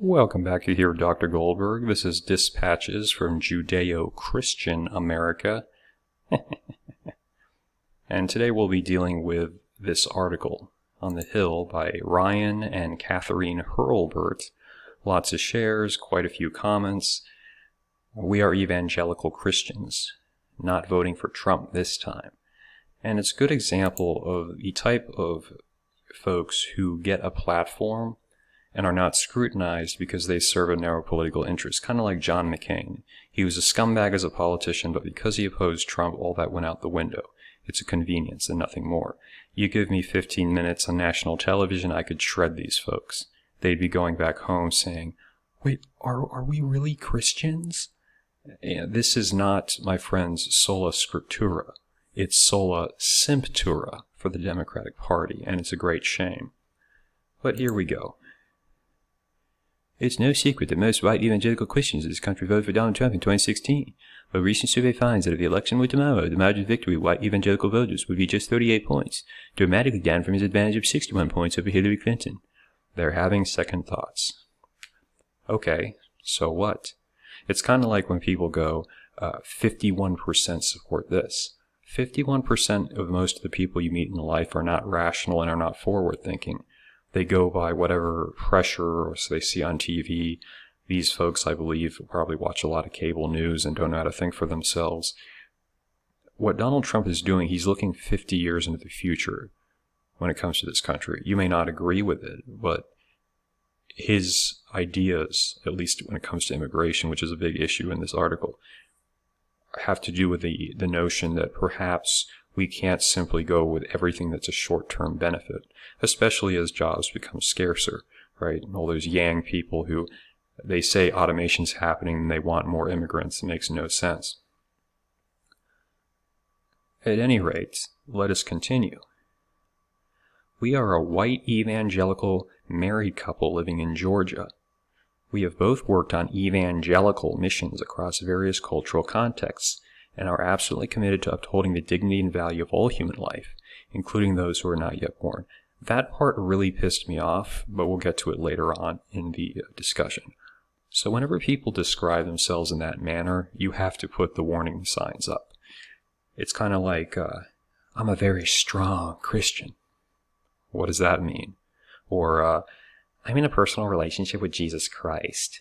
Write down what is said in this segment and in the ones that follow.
Welcome back to here, Dr. Goldberg. This is Dispatches from Judeo-Christian America. And today we'll be dealing with this article on the Hill by Ryan and Catherine Hurlbert. Lots of shares, quite a few comments. We are evangelical Christians, not voting for Trump this time. And it's a good example of the type of folks who get a platform and are not scrutinized because they serve a narrow political interest, kind of like John McCain. He was a scumbag as a politician, but because he opposed Trump, all that went out the window. It's a convenience and nothing more. You give me 15 minutes on national television, I could shred these folks. They'd be going back home saying, wait, are we really Christians? And this is not, my friends, sola scriptura. It's sola simptura for the Democratic Party, and it's a great shame. But here we go. It's no secret that most white evangelical Christians in this country voted for Donald Trump in 2016. A recent survey finds that if the election were tomorrow, the margin of victory of white evangelical voters would be just 38 points, dramatically down from his advantage of 61 points over Hillary Clinton. They're having second thoughts. Okay, so what? It's kind of like when people go, 51% support this. 51% of most of the people you meet in life are not rational and are not forward-thinking. They go by whatever pressure or they see on TV. These folks, I believe, probably watch a lot of cable news and don't know how to think for themselves. What Donald Trump is doing, he's looking 50 years into the future when it comes to this country. You may not agree with it, but his ideas, at least when it comes to immigration, which is a big issue in this article, have to do with the notion that perhaps we can't simply go with everything that's a short-term benefit, especially as jobs become scarcer, right? And all those Yang people who, they say automation's happening and they want more immigrants. It makes no sense. At any rate, let us continue. We are a white evangelical married couple living in Georgia. We have both worked on evangelical missions across various cultural contexts, and are absolutely committed to upholding the dignity and value of all human life, including those who are not yet born. That part really pissed me off, but we'll get to it later on in the discussion. So whenever people describe themselves in that manner, you have to put the warning signs up. It's kind of like, I'm a very strong Christian. What does that mean? Or, I'm in a personal relationship with Jesus Christ.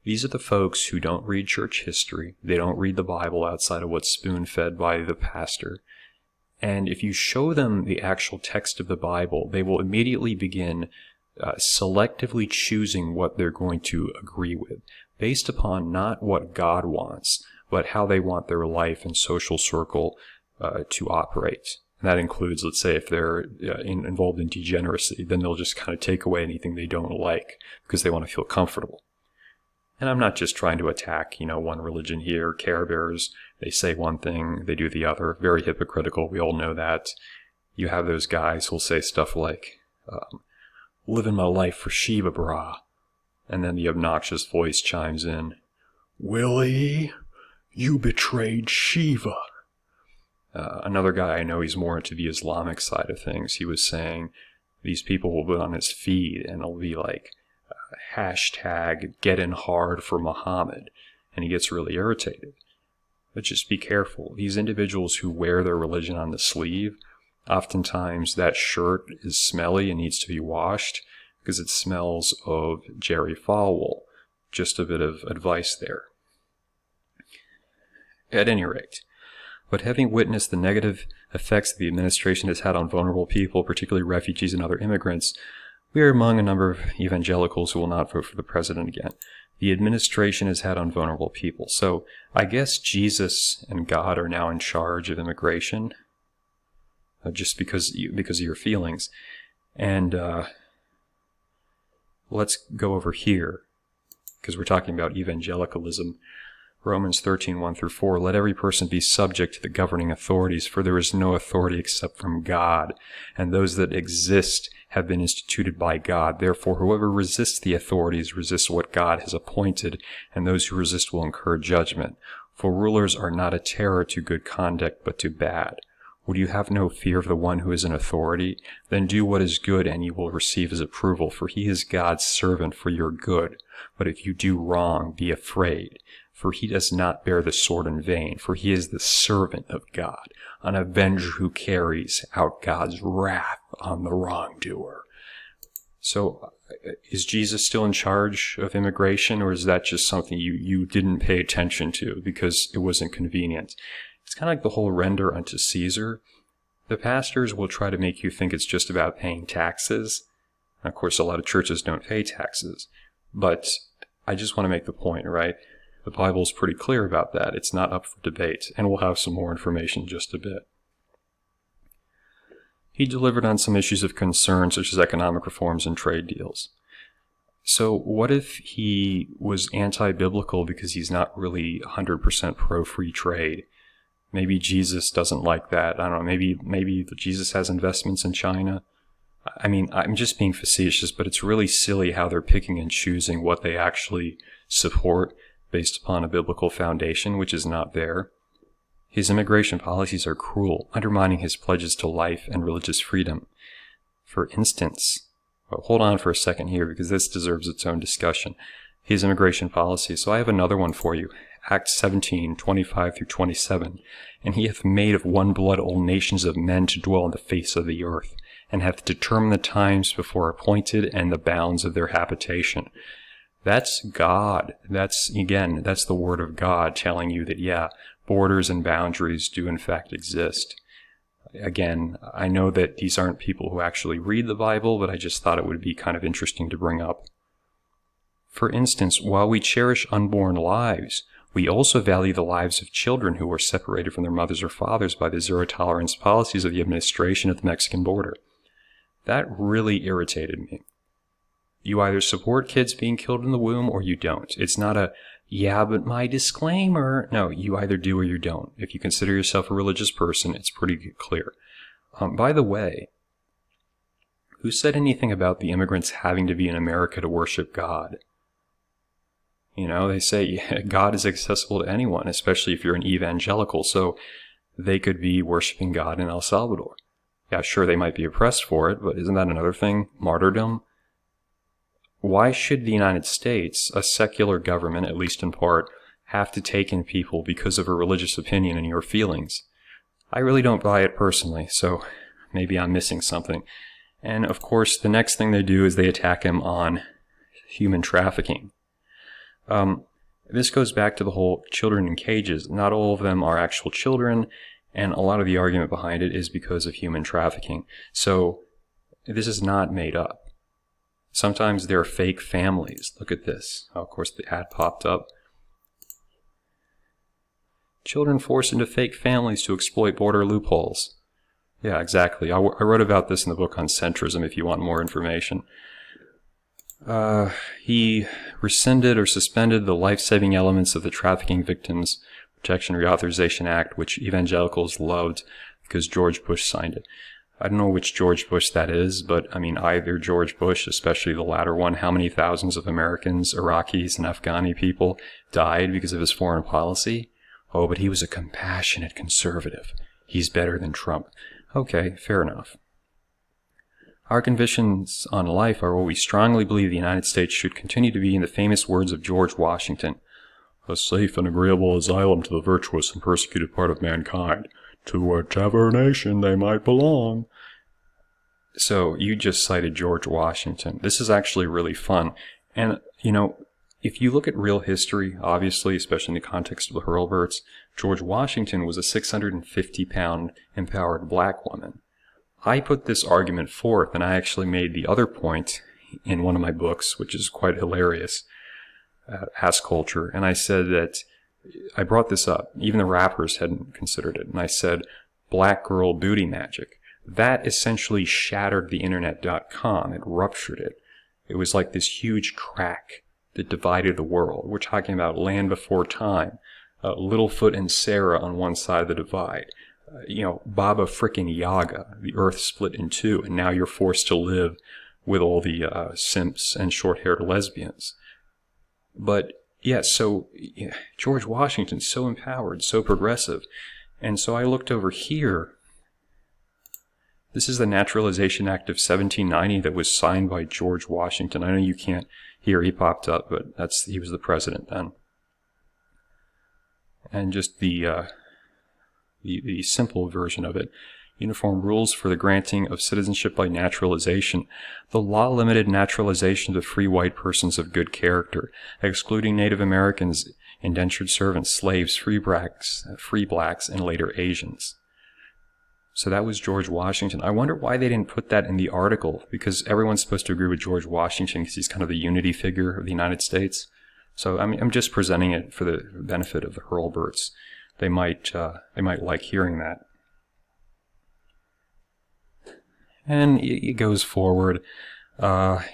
These are the folks who don't read church history. They don't read the Bible outside of what's spoon-fed by the pastor. And if you show them the actual text of the Bible, they will immediately begin selectively choosing what they're going to agree with, based upon not what God wants, but how they want their life and social circle to operate. And that includes, let's say, if they're involved in degeneracy, then they'll just kind of take away anything they don't like because they want to feel comfortable. And I'm not just trying to attack, one religion here. Care Bears, they say one thing, they do the other. Very hypocritical, we all know that. You have those guys who'll say stuff like, living my life for Shiva, brah. And then the obnoxious voice chimes in, Willie, you betrayed Shiva. Another guy I know, he's more into the Islamic side of things. He was saying these people will be on his feed and it'll be like, hashtag getting hard for Muhammad, and he gets really irritated. But just be careful. These individuals who wear their religion on the sleeve, oftentimes that shirt is smelly and needs to be washed because it smells of Jerry Falwell. Just a bit of advice there. At any rate, but having witnessed the negative effects the administration has had on vulnerable people, particularly refugees and other immigrants, we are among a number of evangelicals who will not vote for the president again. The administration has had on vulnerable people. So I guess Jesus and God are now in charge of immigration, just because of your feelings. And let's go over here, because we're talking about evangelicalism. Romans 13:1-4, let every person be subject to the governing authorities, for there is no authority except from God, and those that exist have been instituted by God. Therefore, whoever resists the authorities resists what God has appointed, and those who resist will incur judgment. For rulers are not a terror to good conduct, but to bad. Would you have no fear of the one who is in authority? Then do what is good, and you will receive his approval, for he is God's servant for your good. But if you do wrong, be afraid, for he does not bear the sword in vain, for he is the servant of God, an avenger who carries out God's wrath on the wrongdoer. So, is Jesus still in charge of immigration, or is that just something you didn't pay attention to because it wasn't convenient? It's kind of like the whole render unto Caesar. The pastors will try to make you think it's just about paying taxes. Of course, a lot of churches don't pay taxes. But I just want to make the point, right? The Bible's pretty clear about that. It's not up for debate. And we'll have some more information in just a bit. He delivered on some issues of concern, such as economic reforms and trade deals. So what if he was anti-biblical because he's not really 100% pro-free trade? Maybe Jesus doesn't like that. I don't know. Maybe Jesus has investments in China. I mean, I'm just being facetious, but it's really silly how they're picking and choosing what they actually support based upon a biblical foundation, which is not there. His immigration policies are cruel, undermining his pledges to life and religious freedom. For instance, well, hold on for a second here, because this deserves its own discussion. His immigration policy. So I have another one for you. Acts 17, 25 through 27. And he hath made of one blood all nations of men to dwell on the face of the earth, and hath determined the times before appointed and the bounds of their habitation. That's God. That's the word of God telling you that, yeah, borders and boundaries do in fact exist. Again, I know that these aren't people who actually read the Bible, but I just thought it would be kind of interesting to bring up. For instance, while we cherish unborn lives, we also value the lives of children who are separated from their mothers or fathers by the zero-tolerance policies of the administration at the Mexican border. That really irritated me. You either support kids being killed in the womb or you don't. It's not a, yeah, but my disclaimer. No, you either do or you don't. If you consider yourself a religious person, it's pretty clear. By the way, who said anything about the immigrants having to be in America to worship God? You know, they say God is accessible to anyone, especially if you're an evangelical, so they could be worshiping God in El Salvador. Yeah, sure, they might be oppressed for it, but isn't that another thing? Martyrdom? Why should the United States, a secular government, at least in part, have to take in people because of a religious opinion and your feelings? I really don't buy it personally, so maybe I'm missing something. And of course, the next thing they do is they attack him on human trafficking. This goes back to the whole children in cages. Not all of them are actual children, and a lot of the argument behind it is because of human trafficking. So this is not made up. Sometimes they're fake families. Look at this. Oh, of course, the ad popped up. Children forced into fake families to exploit border loopholes. Yeah, exactly. I wrote about this in the book on centrism if you want more information. He rescinded or suspended the life-saving elements of the Trafficking Victims Protection Reauthorization Act, which evangelicals loved because George Bush signed it. I don't know which George Bush that is, but I mean either George Bush, especially the latter one. How many thousands of Americans, Iraqis, and Afghani people died because of his foreign policy? Oh, but he was a compassionate conservative. He's better than Trump. Okay, fair enough. Our convictions on life are what we strongly believe the United States should continue to be in the famous words of George Washington. A safe and agreeable asylum to the virtuous and persecuted part of mankind, to whichever nation they might belong. So, you just cited George Washington. This is actually really fun. And, you know, if you look at real history, obviously, especially in the context of the Hurlburts, George Washington was a 650-pound empowered black woman. I put this argument forth, and I actually made the other point in one of my books, which is quite hilarious, Ask Culture, and I said that, I brought this up, even the rappers hadn't considered it, and I said, black girl booty magic. That essentially shattered the internet.com. It ruptured it. It was like this huge crack that divided the world. We're talking about Land Before Time, Littlefoot and Sarah on one side of the divide. Baba frickin' Yaga, the earth split in two, and now you're forced to live with all the simps and short-haired lesbians. But, George Washington's so empowered, so progressive. And so I looked over here This is the Naturalization Act of 1790 that was signed by George Washington. I know you can't hear he popped up, but he was the president then. And just the simple version of it. Uniform rules for the granting of citizenship by naturalization. The law limited naturalization to free white persons of good character, excluding Native Americans, indentured servants, slaves, free blacks, and later Asians. So that was George Washington. I wonder why they didn't put that in the article, because everyone's supposed to agree with George Washington because he's kind of the unity figure of the United States. So I'm just presenting it for the benefit of the Hurlburts. They might like hearing that. And it goes forward.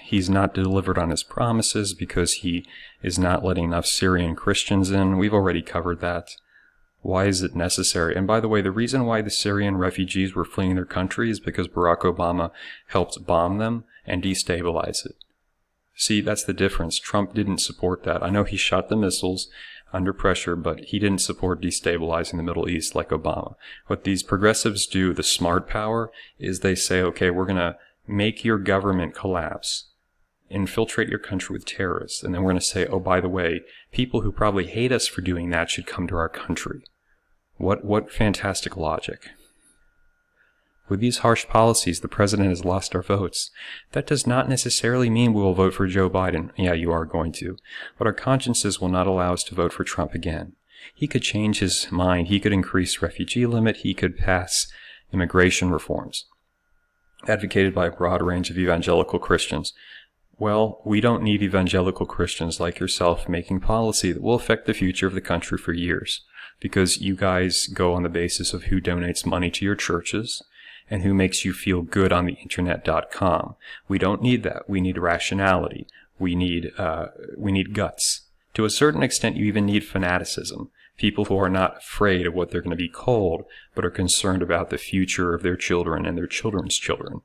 He's not delivered on his promises because he is not letting enough Syrian Christians in. We've already covered that. Why is it necessary? And by the way, the reason why the Syrian refugees were fleeing their country is because Barack Obama helped bomb them and destabilize it. See, that's the difference. Trump didn't support that. I know he shot the missiles under pressure, but he didn't support destabilizing the Middle East like Obama. What these progressives do, the smart power, is they say, okay, we're going to make your government collapse, infiltrate your country with terrorists, and then we're going to say, oh, by the way, people who probably hate us for doing that should come to our country. What fantastic logic. With these harsh policies, the president has lost our votes. That does not necessarily mean we will vote for Joe Biden. Yeah, you are going to. But our consciences will not allow us to vote for Trump again. He could change his mind. He could increase refugee limit. He could pass immigration reforms advocated by a broad range of evangelical Christians. Well, we don't need evangelical Christians like yourself making policy that will affect the future of the country for years, because you guys go on the basis of who donates money to your churches and who makes you feel good on the internet.com. We don't need that. We need rationality. We need guts. To a certain extent, you even need fanaticism. People who are not afraid of what they're going to be called, but are concerned about the future of their children and their children's children,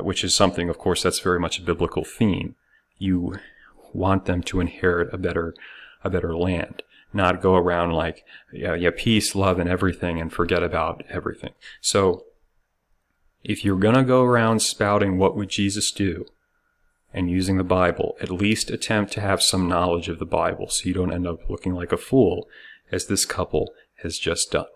which is something, of course, that's very much a biblical theme. You want them to inherit a better land, not go around like, yeah, peace, love, and everything, and forget about everything. So, if you're going to go around spouting what would Jesus do and using the Bible, at least attempt to have some knowledge of the Bible so you don't end up looking like a fool, as this couple has just done.